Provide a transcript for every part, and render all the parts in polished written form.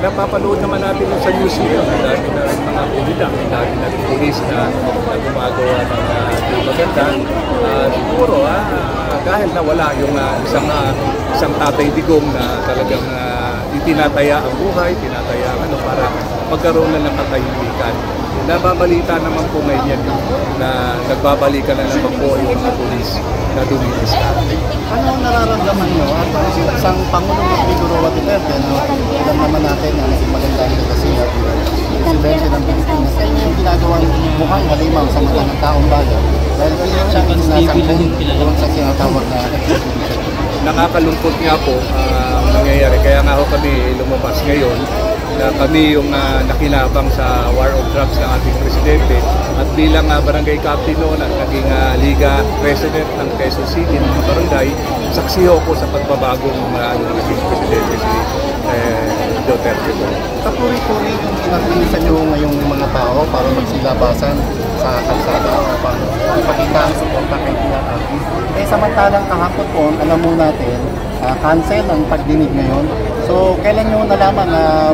napapanood naman natin sa news ngayon. Dahil na rin mga pulidak, dahil na rin pulis na gumagawa ng di maganda. Siguro, dahil na wala yung isang Tatay Digong na talagang itinataya ang buhay, tinataya para magkaroon na ng katahimikan. Nababalita naman po ngayon na nagbabalikan na naman po yung mga pulis na dumidiskarte. Ano nararamdaman nyo? At isang Pangulong Rodrigo Duterte, alam naman natin na naging maganda ang legasiya presidente ng Pilipinas ay yung ginagawang mukhang halimaw sa mga ng taong bayan dahil siyang sinasangkong sa sinatawag na extradition. Nakakalungkot nga po ang nangyayari. Kaya nga kami lumabas ngayon na kami yung nakinabang sa war on drugs ng ating presidente at bilang barangay captain noon at naging Liga President ng Quezon City ng mga barangay, saksi ko sa pagbabagong naging presidente si Duterte po. Kapuri-puri yung pinag-inisan nyo ngayong mga tao para magsilabasan sa kalsada upang ipakita ang suporta kay PRRD. Samantalang kahapon po, alam mo natin, cancel ang pagdinig ngayon. So, kailan nyo nalaman na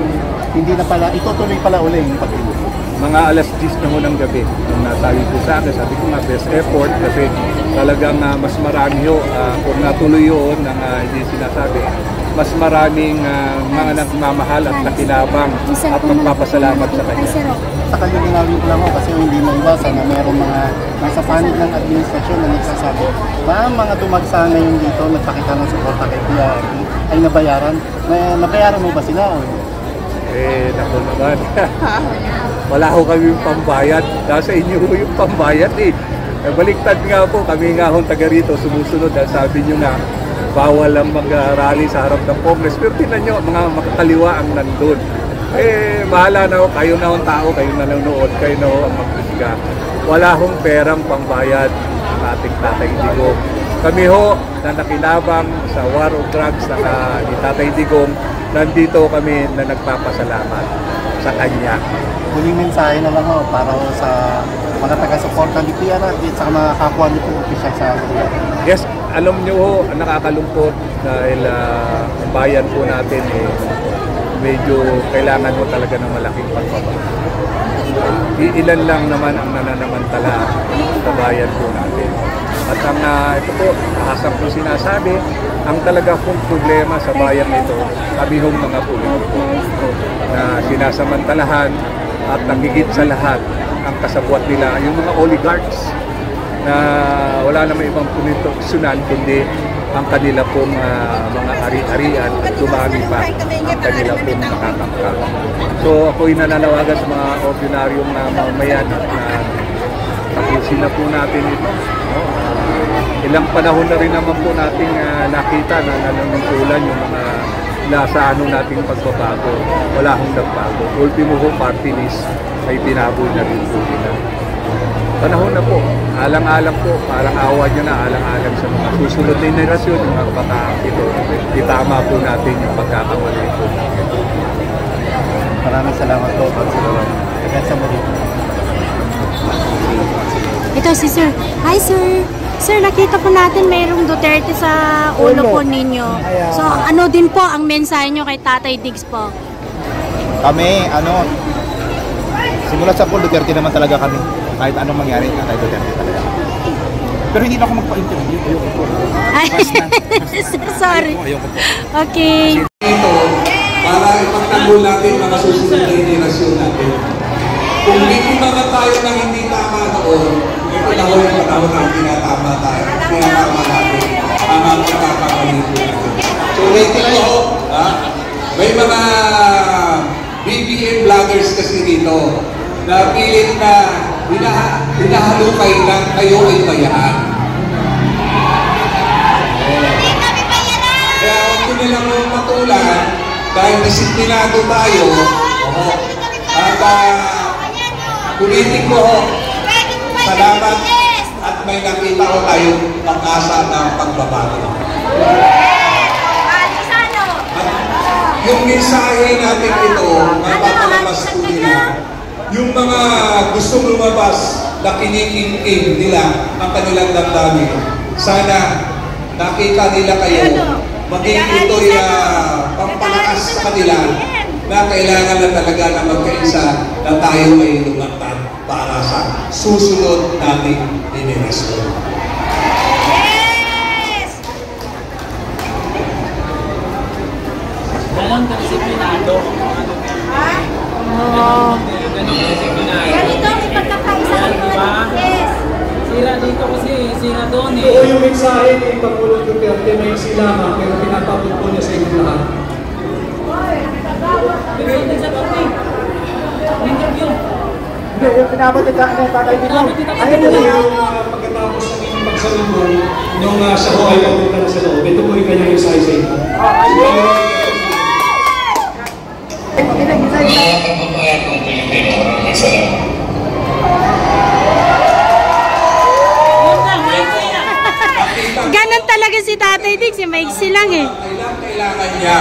hindi na pala, itutuloy pala uli yung pagdinig? Mga alas 10 na ho ng gabi, nung nasabi ko sa akin, sabi ko nga best effort kasi talagang mas marami ho, kung natuloy yun ng hindi sinasabi, mas maraming mga nagmamahal at nakinabang at magpapasalamat sa kanya. Sa kanya ginawin ko lang ho kasi hindi maiwasan na mayroong mga nasa panig ng administrasyon na nagsasabi na mga dumagsa ngayon dito, nagpakita ng suporta kay PRRD ay nabayaran. Nabayaran mo ba sila o? Naku naman. Wala ho kami yung pambayad. Nasa inyo ho yung pambayad Baliktad nga po, kami nga ho taga rito sumusunod dahil sabi nyo nga bawal lang mag-rally sa harap ng Congress. Pero tinan nyo, mga makakaliwa ang nandun. Bahala na ho, kayo na ho tao, kayo na nanonood, kayo na ho ang magkasga. Wala hong perang pambayad ang ating Tatay Digong. Kami ho na nakinabang sa war on drugs ni Tatay Digong, nandito kami na nagpapasalamat sa kanya. Huling mensahe na lang ho para sa mga taga-suporta ni PRRD at sa mga kapwa ni opisyal sa lugar. Yes, alam nyo ho, nakakalungkot dahil ang bayan po natin medyo kailangan mo talaga ng malaking pagbabago. Ilan lang naman ang nananamantala sa bayan po natin. At ang ito po, ahasang po sinasabi, ang talaga pong problema sa bayan ito, kami hong mga politiko na sinasamantalahan at nagigit sa lahat ang kasabwat nila, yung mga oligarchs na wala naman ibang punituksyonan kundi ang kanila pong mga ari-arian at dumami pa ang kanila pong nakakangka. So ako'y nananawagan sa mga ordinaryong mamamayan na tapusin na po natin ito. Ilang panahon na rin naman po nating nakita na nanunungkulan yung mga nasa nating pagbabago. Wala hong nagbago. Ultimo ho party list ay binaboy na rin po nila. Panahon na po, alang-alang po, parang awa nyo na alang-alang sa mga susunod na generasyon, yung mga bataang ito. Itama po natin yung pagkakamali po. Maraming salamat po, Councilor. Hanggang sa muli. Ito si Sir. Hi Sir! Sir, nakita po natin mayroong Duterte sa ulo po ninyo. So, ano din po ang mensahe nyo kay Tatay Diggs po? Kami, simula sa pool, Duterte naman talaga kami. Kahit anong mangyari, Tatay Duterte talaga. Pero hindi na ako magpa-interview. Ayoko po. Sorry. Ayoko po. Okay. Ito, para ipagtanggol natin mga susunod na generasyon natin. Kung hindi mga tayo na hindi tama noon, ito na ho yung panahon na tinatama tayo. Tinatama natin ang mga pagkakamali natin. So, ulitin ko ho, may mga BBM vloggers kasi dito na pilit na hinahalukay na kayo ay bayaan. Kaya huwag ko nilang matulan dahil disiplinado tayo at politiko ho, salamat at may nakita ko tayong pag-asa ng pagbabago. Yung mensahe natin ito, mapapalabas po nila, yung mga gustong lumabas na kinikim nila ang kanilang damdamin. Sana nakita nila kayo, maging ito'y pampalakas sa kanila na kailangan na talaga na magkaisa na tayo ay lumatad para sa susunod nating henerasyon. Ganon ka disiplinado. Oo. Ganon ka disiplinado. Ganito ang ipagkakaisa ng mga yes. Sira dito kasi, sira doon eh. Oo, yung mensahe ni Pangulong Duterte may silama pero pinapabot po niya sa inyong lahat. Bigyan din sa topic. Interview. Hindi, yung pinabot ni Tatay Digong. Ayun po yung pagkatapos ng inyong pagsalubong nung siya ho ay papunta na sa loob. Ito po yung kanyang mensahe sa inyo. Ganon talaga si Tatay Diggs, maiksi lang eh. Kailangan niya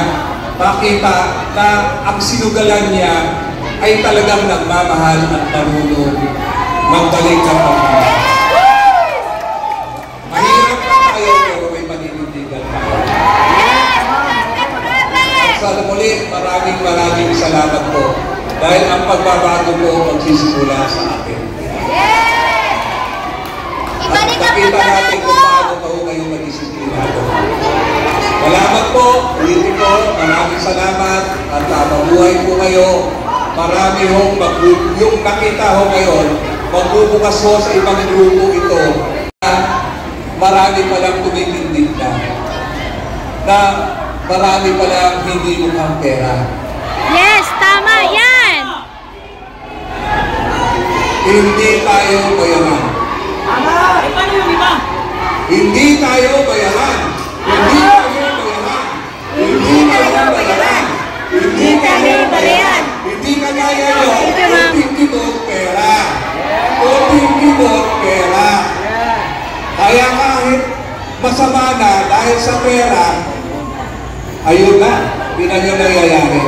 makita na ang sinugalan niya ay talagang nagmamahal at marunong magbalik ng pagmamahal. Mahirap na tayo pero may paninindigan tayo. Sa muli, maraming salamat po dahil ang pagbabago po magsisimula sa atin. At makita natin kung paano pa ho kayo mag-disiplinado. Salamat po, ulitin po, maraming salamat at mabuhay po kayo. Marami hong yung nakita ho ngayon, magbubukas ho sa ibang grupo ito. Marami palang tumitindig na marami palang hindi mukhang pera. Yes, tama yan! Hindi tayo bayaran. Paano yung iba? Hindi tayo bayaran. Hindi tayo bayaran. Hindi tayo bayaran. Hindi tayo bayaran. Hindi kagaya nyo. Kunting-kinot pera. Kunting-kinot pera. Kaya kahit masama na dahil sa pera, ayun na, hindi na nyo nangyayari.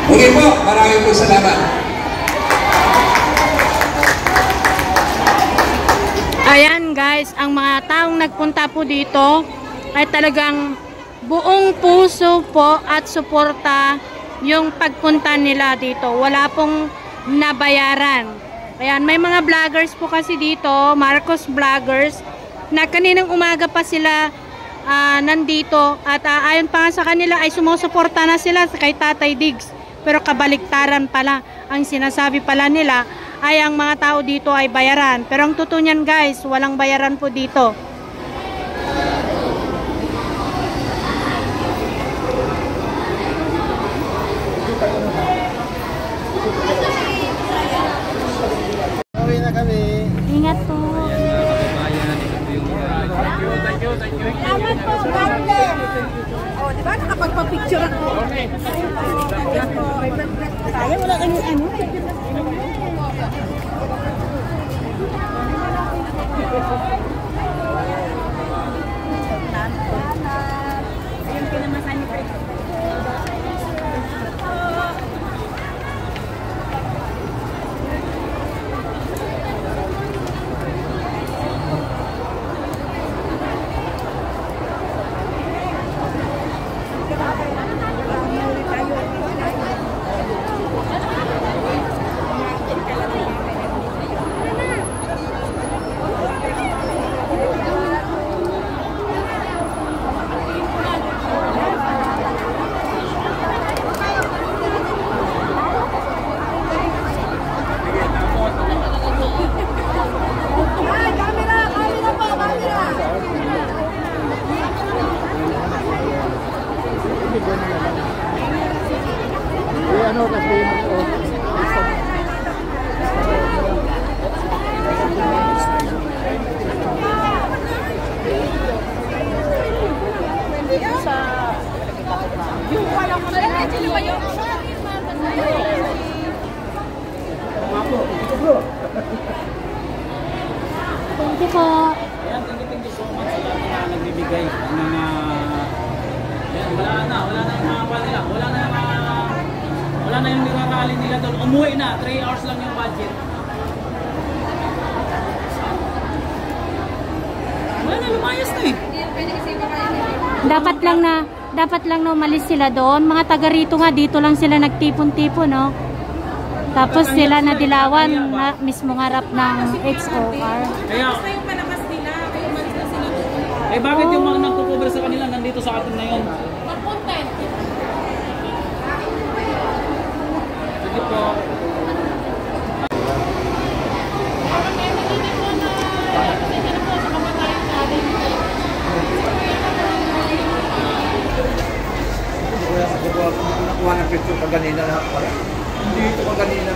Muli po, maraming po salamat. Ayan guys, ang mga taong nagpunta po dito ay talagang buong puso po at suporta yung pagpunta nila dito. Wala pong nabayaran. Ayan, may mga vloggers po kasi dito, Marcos Vloggers, na kaninang umaga pa sila nandito at ayon pa nga sa kanila ay sumusuporta na sila kay Tatay Diggs. Pero kabaliktaran pala, ang sinasabi pala nila ay ang mga tao dito ay bayaran. Pero ang totoo niyan guys, walang bayaran po dito. Uwi na kami. Ingat po. Salamat po, Bante. Oh, di ba nakapagpa-picture ako? Okay. Sayang wala kami ano. Ayun pinamasan niyo po. Thank you po. Ayan, thank you so much sa lahat na nagbibigay ng mga... Ayan, wala na yung mga pa nila. Wala na yung nirarali nila doon. Umuwi na, 3 hours lang yung budget. Wala na, lumayas na eh. Dapat lang na dapat lang na umalis sila doon. Mga taga rito nga, dito lang sila nagtipon-tipon, no? Tapos sila nadilawan na mismo harap ng XOR. Kaya, yung palabas nila, kaya umalis na sila doon. eh bakit yung mga nagko-cover sa kanila nandito sa atin ngayon? Mag-content. Sige po. Nakuha ng picture ka ganina na pala. Hindi ito ka ganina.